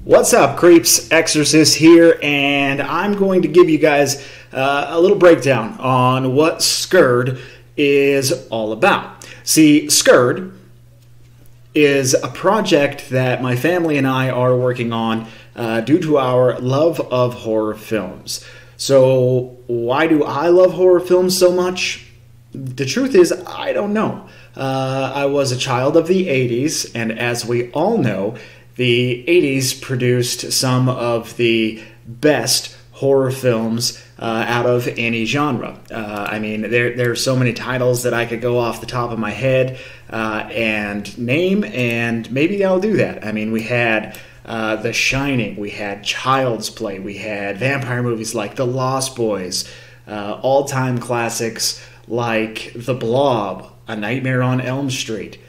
What's up, creeps? Exorcist here, and I'm going to give you guys a little breakdown on what Scurred is all about. See, Scurred is a project that my family and I are working on due to our love of horror films. So, why do I love horror films so much? The truth is, I don't know. I was a child of the 80s, and as we all know, the 80s produced some of the best horror films out of any genre. There are so many titles that I could go off the top of my head and name, and maybe I'll do that. I mean, we had The Shining, we had Child's Play, we had vampire movies like The Lost Boys, all-time classics like The Blob, A Nightmare on Elm Street,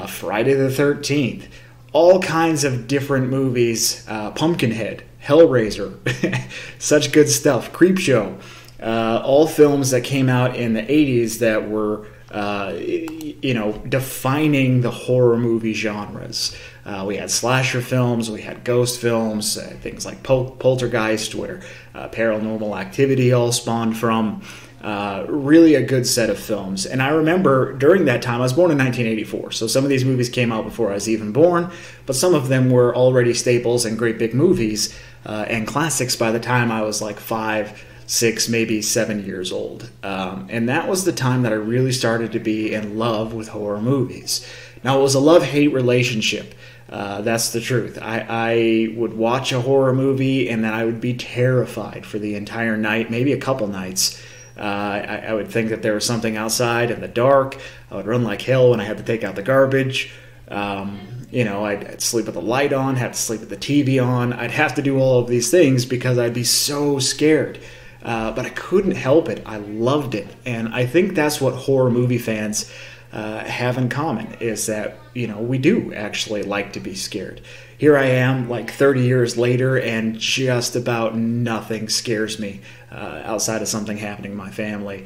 Friday the 13th, all kinds of different movies, Pumpkinhead, Hellraiser, such good stuff, Creepshow, all films that came out in the 80s that were, defining the horror movie genres. We had slasher films, we had ghost films, things like Poltergeist, where Paranormal Activity all spawned from. Really a good set of films. And I remember during that time, I was born in 1984, so some of these movies came out before I was even born, but some of them were already staples and great big movies and classics by the time I was like 5, 6, maybe 7 years old. And that was the time that I really started to be in love with horror movies. Now, it was a love-hate relationship. That's the truth. I would watch a horror movie and then I would be terrified for the entire night, maybe a couple nights. I would think that there was something outside in the dark. I would run like hell when I had to take out the garbage. I'd sleep with the light on, have to sleep with the TV on. I'd have to do all of these things because I'd be so scared. But I couldn't help it. I loved it. And I think that's what horror movie fans have in common, is that, we do actually like to be scared. Here I am, like 30 years later, and just about nothing scares me outside of something happening in my family.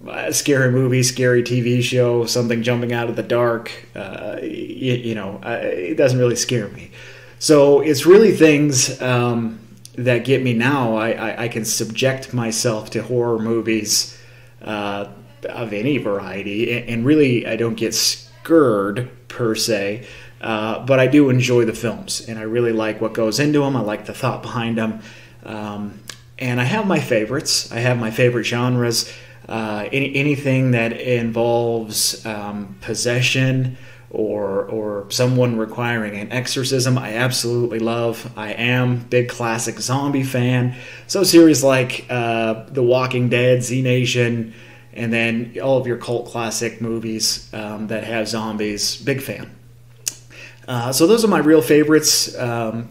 A scary movie, scary TV show, something jumping out of the dark, it doesn't really scare me. So it's really things that get me now. I can subject myself to horror movies of any variety, and really I don't get scared per se. But I do enjoy the films, and I really like what goes into them. I like the thought behind them. And I have my favorites. I have my favorite genres. Anything that involves possession or someone requiring an exorcism, I absolutely love. I am a big classic zombie fan. So series like The Walking Dead, Z Nation, and then all of your cult classic movies that have zombies, big fan. So those are my real favorites.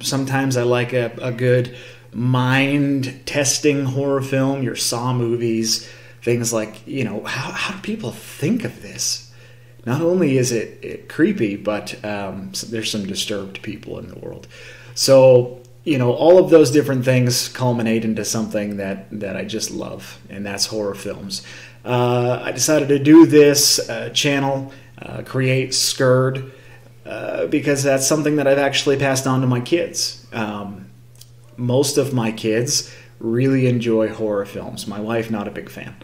Sometimes I like a good mind-testing horror film, your Saw movies, things like, how do people think of this? Not only is it creepy, but there's some disturbed people in the world. So, all of those different things culminate into something that I just love, and that's horror films. I decided to do this channel, create Scurred, because that's something that I've actually passed on to my kids. Most of my kids really enjoy horror films. My wife, not a big fan.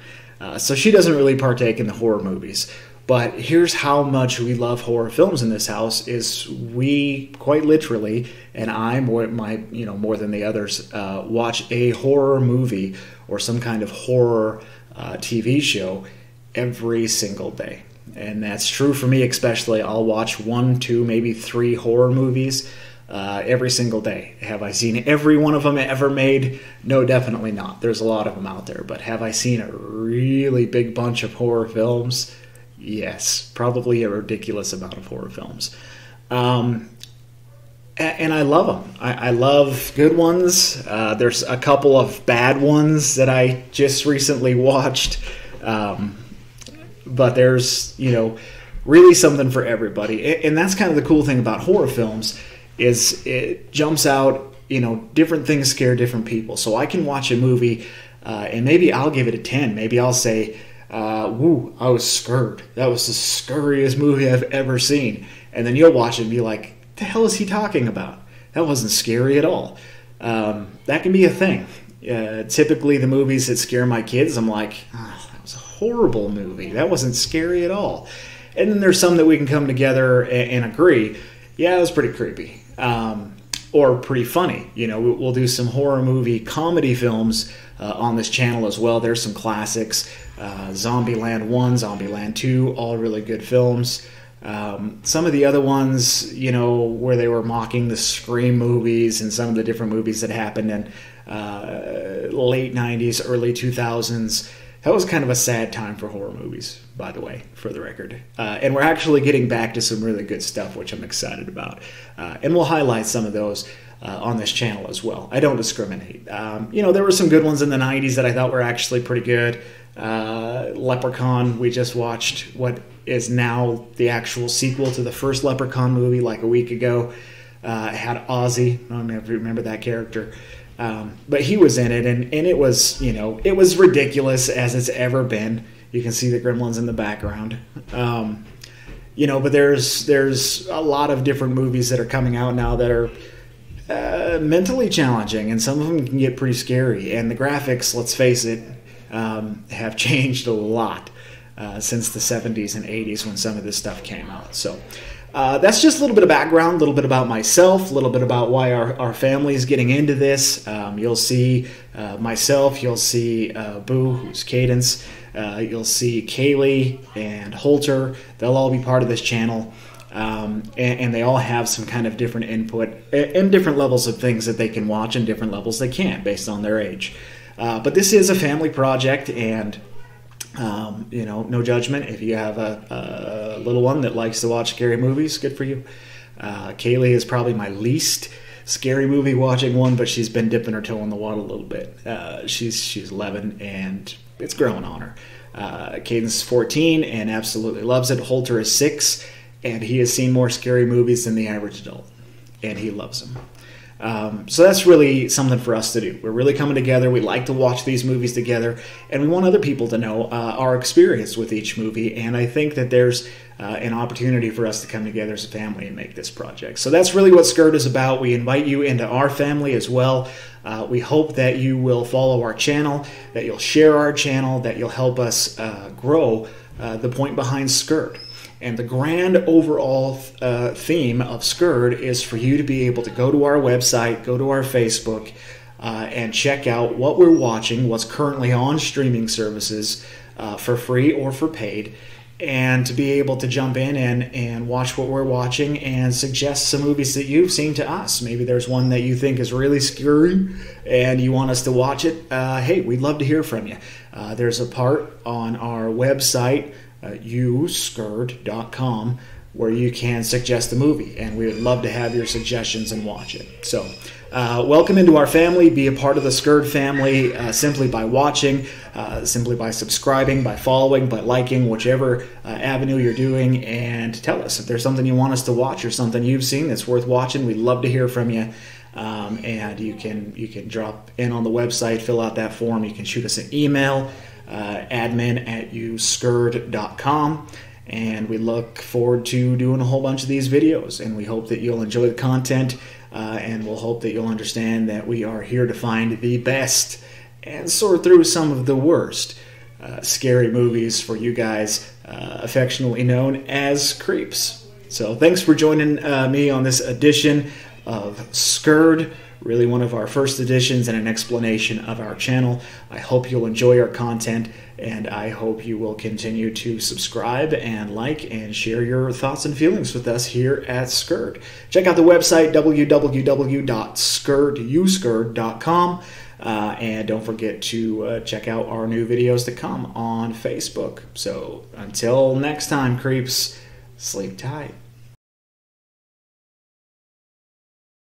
So she doesn't really partake in the horror movies. But here's how much we love horror films in this house: is we quite literally, and I more than the others, watch a horror movie or some kind of horror TV show every single day. And that's true for me especially. I'll watch 1, 2, maybe 3 horror movies every single day. Have I seen every one of them ever made? No, definitely not. There's a lot of them out there. But have I seen a really big bunch of horror films? Yes, probably a ridiculous amount of horror films. And I love them. I love good ones. There's a couple of bad ones that I just recently watched. But there's, really something for everybody. And that's kind of the cool thing about horror films, is it jumps out, different things scare different people. So I can watch a movie and maybe I'll give it a 10. Maybe I'll say, woo, I was scared. That was the scariest movie I've ever seen. And then you'll watch it and be like, the hell is he talking about? That wasn't scary at all. That can be a thing. Typically, the movies that scare my kids, I'm like, oh, that was a horrible movie. That wasn't scary at all. And then there's some that we can come together and agree, yeah, it was pretty creepy. Or pretty funny. You know, we'll do some horror movie comedy films on this channel as well. There's some classics. Zombieland 1, Zombieland 2, all really good films. Some of the other ones, you know, where they were mocking the Scream movies and some of the different movies that happened in late 90s, early 2000s. That was kind of a sad time for horror movies, by the way, for the record. And we're actually getting back to some really good stuff, which I'm excited about. And we'll highlight some of those on this channel as well. I don't discriminate. You know, there were some good ones in the 90s that I thought were actually pretty good. Leprechaun, we just watched what is now the actual sequel to the first Leprechaun movie like a week ago. It had Ozzy. I don't know if you remember that character. But he was in it, and it was, you know, it was ridiculous as it's ever been. You can see the gremlins in the background. You know, but there's a lot of different movies that are coming out now that are mentally challenging, and some of them can get pretty scary. And the graphics, let's face it, have changed a lot since the 70s and 80s when some of this stuff came out. So that's just a little bit of background, a little bit about myself, a little bit about why our family is getting into this. You'll see myself, you'll see Boo, who's Cadence, you'll see Kaylee and Holter. They'll all be part of this channel. And they all have some kind of different input and different levels of things that they can watch and different levels they can't based on their age. But this is a family project, and you know, no judgment. If you have a little one that likes to watch scary movies, good for you. Kaylee is probably my least scary movie watching one, but she's been dipping her toe in the water a little bit. She's 11, and it's growing on her. Cadence is 14 and absolutely loves it. Holter is 6, and he has seen more scary movies than the average adult, and he loves them. So that's really something for us to do. We're really coming together. We like to watch these movies together, and we want other people to know our experience with each movie. And I think that there's an opportunity for us to come together as a family and make this project. So that's really what Scurred is about. We invite you into our family as well. We hope that you will follow our channel, that you'll share our channel, that you'll help us grow the point behind Scurred. And the grand overall theme of Scurred is for you to be able to go to our website, go to our Facebook, and check out what we're watching, what's currently on streaming services for free or for paid, and to be able to jump in and watch what we're watching and suggest some movies that you've seen to us. Maybe there's one that you think is really scary and you want us to watch it. Hey, we'd love to hear from you. There's a part on our website, Scurred.com, where you can suggest a movie, and we would love to have your suggestions and watch it. So welcome into our family. Be a part of the Scurred family simply by watching, simply by subscribing, by following, by liking, whichever avenue you're doing, and tell us if there's something you want us to watch or something you've seen that's worth watching. We'd love to hear from you. And you can drop in on the website, fill out that form. You can shoot us an email, admin@uscurred.com, and we look forward to doing a whole bunch of these videos, and we hope that you'll enjoy the content, and we'll hope that you'll understand that we are here to find the best and sort through some of the worst scary movies for you guys, affectionately known as creeps. So thanks for joining me on this edition of Scurred, really one of our first editions and an explanation of our channel. I hope you'll enjoy our content, and I hope you will continue to subscribe and like and share your thoughts and feelings with us here at Scurred. Check out the website, www.uscurred.com, and don't forget to check out our new videos to come on Facebook. So until next time, creeps, sleep tight.